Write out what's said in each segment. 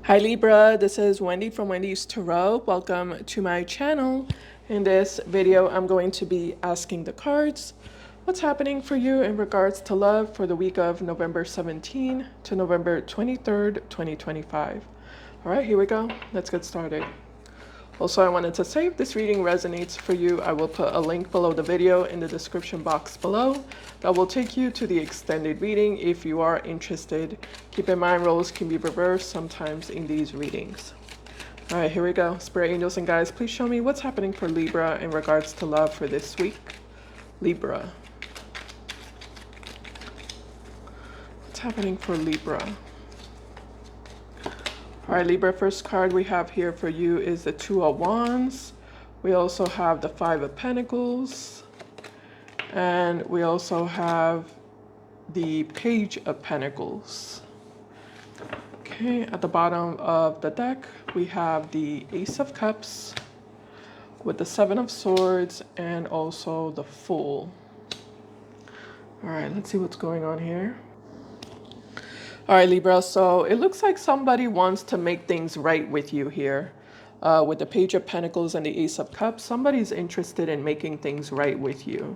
Hi Libra, this is Wendy from Wendys Tarot. Welcome to my channel. In this video, I'm going to be asking the cards what's happening for you in regards to love for the week of November 17 to November 23rd, 2025. All right, here we go. Let's get started. Also, I wanted to say if this reading resonates for you, I will put a link below the video in the description box below that will take you to the extended reading if you are interested. Keep in mind, roles can be reversed sometimes in these readings. All right, here we go. Spirit angels and guides, please show me what's happening for Libra in regards to love for this week. Libra. What's happening for Libra? All right, Libra, first card we have here for you is the Two of Wands. We also have the Five of Pentacles. And we also have the Page of Pentacles. Okay, at the bottom of the deck, we have the Ace of Cups with the Seven of Swords and also the Fool. All right, let's see what's going on here. All right, Libra, so it looks like somebody wants to make things right with you here. With the Page of Pentacles and the Ace of Cups, somebody's interested in making things right with you.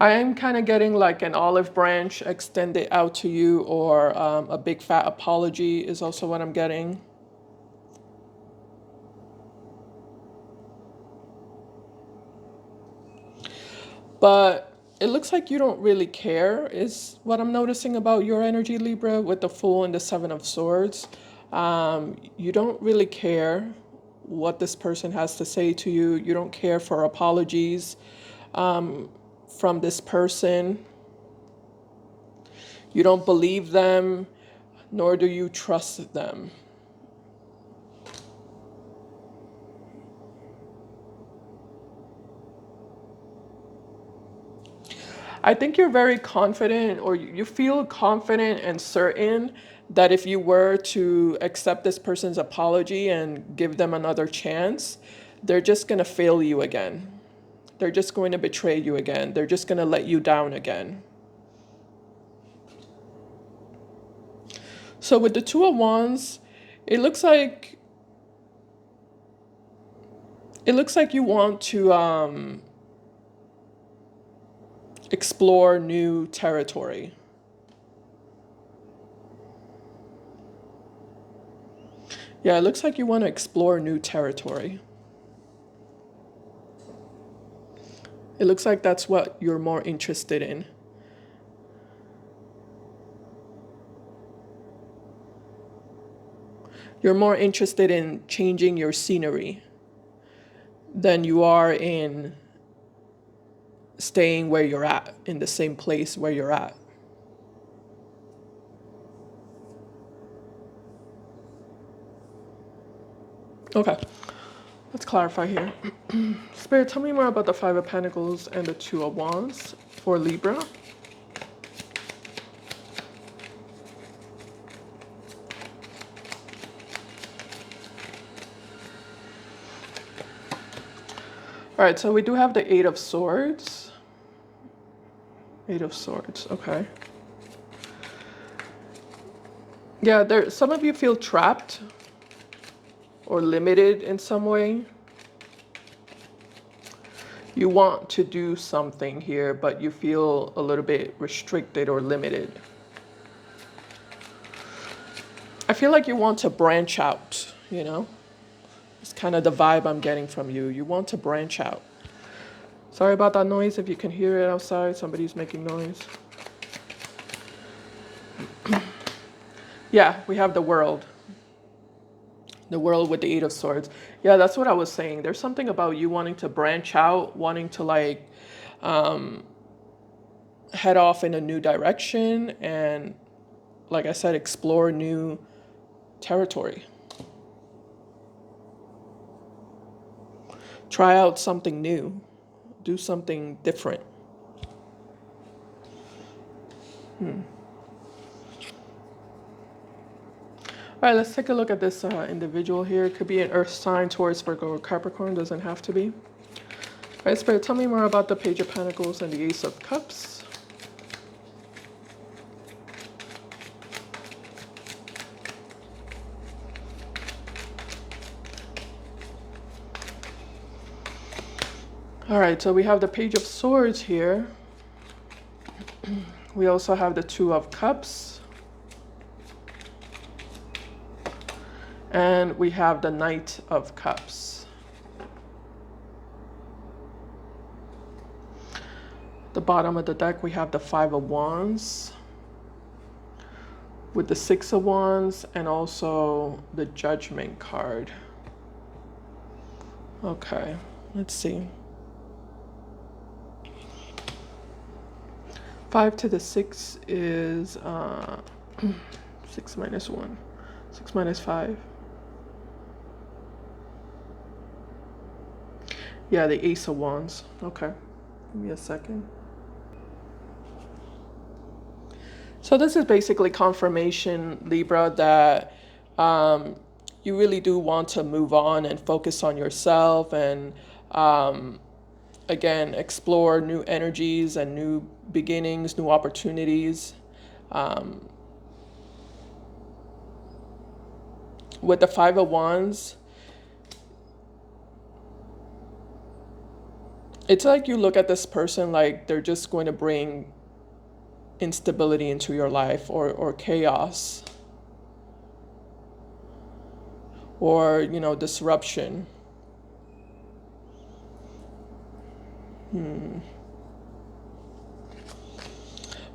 I am kind of getting like an olive branch extended out to you, or a big fat apology is also what I'm getting. But it looks like you don't really care is what I'm noticing about your energy, Libra, with the Fool and the Seven of Swords. You don't really care what this person has to say to you. You don't care for apologies from this person. You don't believe them, nor do you trust them. I think you're very confident, or you feel confident and certain that if you were to accept this person's apology and give them another chance, they're just going to fail you again. They're just going to betray you again. They're just going to let you down again. So with the Two of Wands, it looks like you want to explore new territory. Yeah, it looks like you want to explore new territory. It looks like that's what you're more interested in. You're more interested in changing your scenery than you are in staying where you're at, in the same place where you're at. Okay, let's clarify here. Spirit, tell me more about the Five of Pentacles and the Two of Wands for Libra. All right, so we do have the Eight of Swords. Eight of Swords, okay. Yeah, some of you feel trapped or limited in some way. You want to do something here, but you feel a little bit restricted or limited. I feel like you want to branch out, you know? It's kind of the vibe I'm getting from you. You want to branch out. Sorry about that noise. If you can hear it outside, somebody's making noise. Yeah, we have the World. The World with the Eight of Swords. Yeah, that's what I was saying. There's something about you wanting to branch out, wanting to like head off in a new direction and, like I said, explore new territory. Try out something new. Do something different. All right, let's take a look at this individual here. It could be an Earth sign, Taurus, Virgo, or Capricorn. Doesn't have to be. All right, Spirit, tell me more about the Page of Pentacles and the Ace of Cups. All right, so we have the Page of Swords here. We also have the Two of Cups. And we have the Knight of Cups. The bottom of the deck, we have the Five of Wands with the Six of Wands and also the Judgment card. Okay, let's see. 5 to the 6 is 6 minus 1. 6 minus 5. Yeah, the Ace of Wands. Okay, give me a second. So this is basically confirmation, Libra, that you really do want to move on and focus on yourself and again, explore new energies and new beginnings, new opportunities. With the Five of Wands, it's like you look at this person like they're just going to bring instability into your life or chaos or, you know, disruption.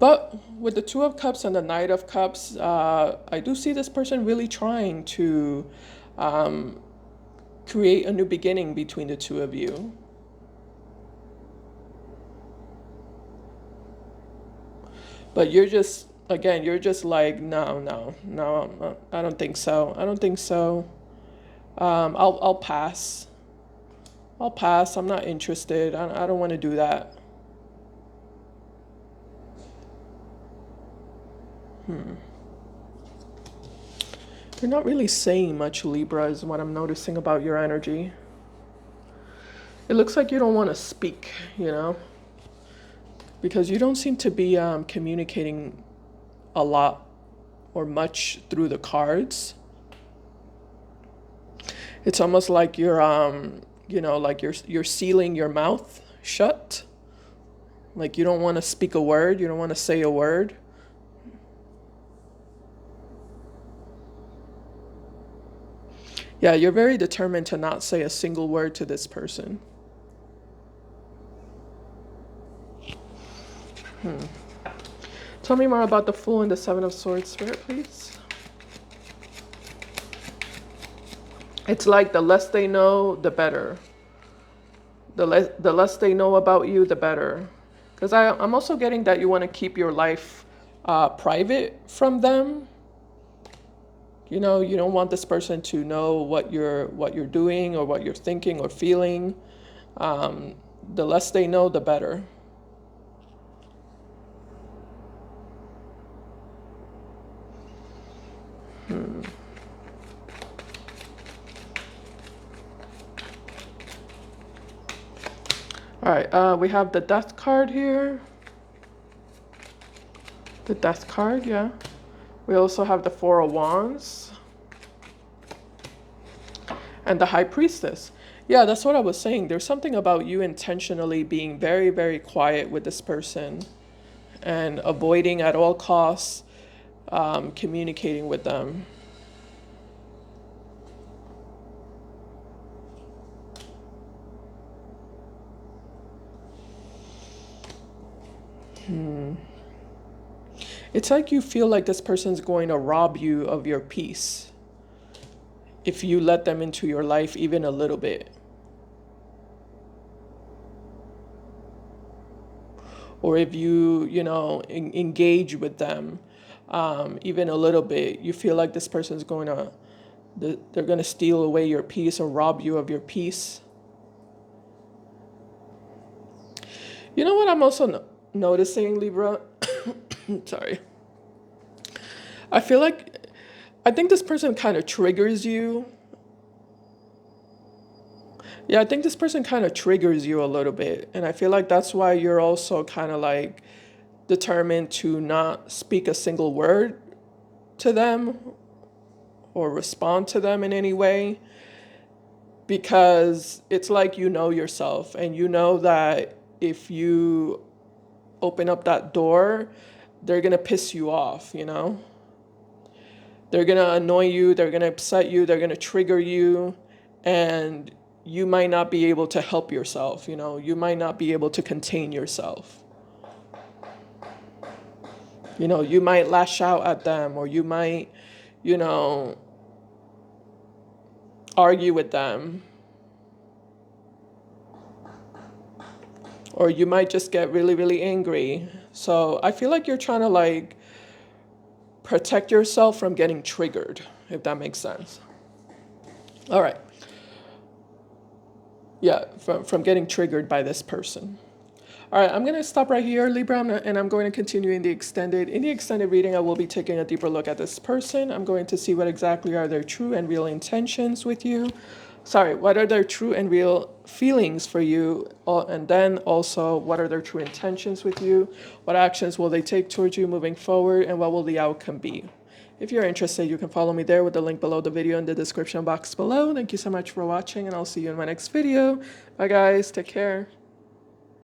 But with the Two of Cups and the Knight of Cups, I do see this person really trying to create a new beginning between the two of you. But you're just, again, you're just like, no, I don't think so. I don't think so. I'll pass. I'll pass. I'm not interested. I don't want to do that. You're not really saying much, Libra, is what I'm noticing about your energy. It looks like you don't want to speak, you know, because you don't seem to be communicating a lot or much through the cards. It's almost like you're, you know, like you're sealing your mouth shut. Like you don't want to speak a word. You don't want to say a word. Yeah, you're very determined to not say a single word to this person. Tell me more about the Fool and the Seven of Swords, Spirit, please. It's like the less they know, the better. The less they know about you, the better. Because I'm also getting that you want to keep your life private from them. You know, you don't want this person to know what you're doing or what you're thinking or feeling. The less they know, the better. All right, we have the Death card here. The Death card, yeah. We also have the Four of Wands. And the High Priestess. Yeah, that's what I was saying. There's something about you intentionally being very, very quiet with this person and avoiding at all costs communicating with them. It's like you feel like this person's going to rob you of your peace if you let them into your life even a little bit. Or if you know, engage with them even a little bit, you feel like this person's going to, they're going to steal away your peace or rob you of your peace. You know what I'm also noticing, Libra? Sorry. I think this person kind of triggers you. Yeah, I think this person kind of triggers you a little bit. And I feel like that's why you're also kind of like determined to not speak a single word to them or respond to them in any way. because it's like you know yourself, and you know that if you open up that door, they're gonna piss you off, you know? They're gonna annoy you, they're gonna upset you, they're gonna trigger you, and you might not be able to help yourself, you know? You might not be able to contain yourself. You know, you might lash out at them, or you might, you know, argue with them. Or you might just get really, really angry. So I feel like you're trying to like protect yourself from getting triggered, if that makes sense. All right. Yeah, from getting triggered by this person. All right, I'm going to stop right here, Libra, and I'm going to continue in the extended. In the extended reading, I will be taking a deeper look at this person. I'm going to see what exactly are their true and real intentions with you. Sorry, what are their true and real feelings for you? And then also, what are their true intentions with you? What actions will they take towards you moving forward? And what will the outcome be? If you're interested, you can follow me there with the link below the video in the description box below. Thank you so much for watching, and I'll see you in my next video. Bye, guys. Take care.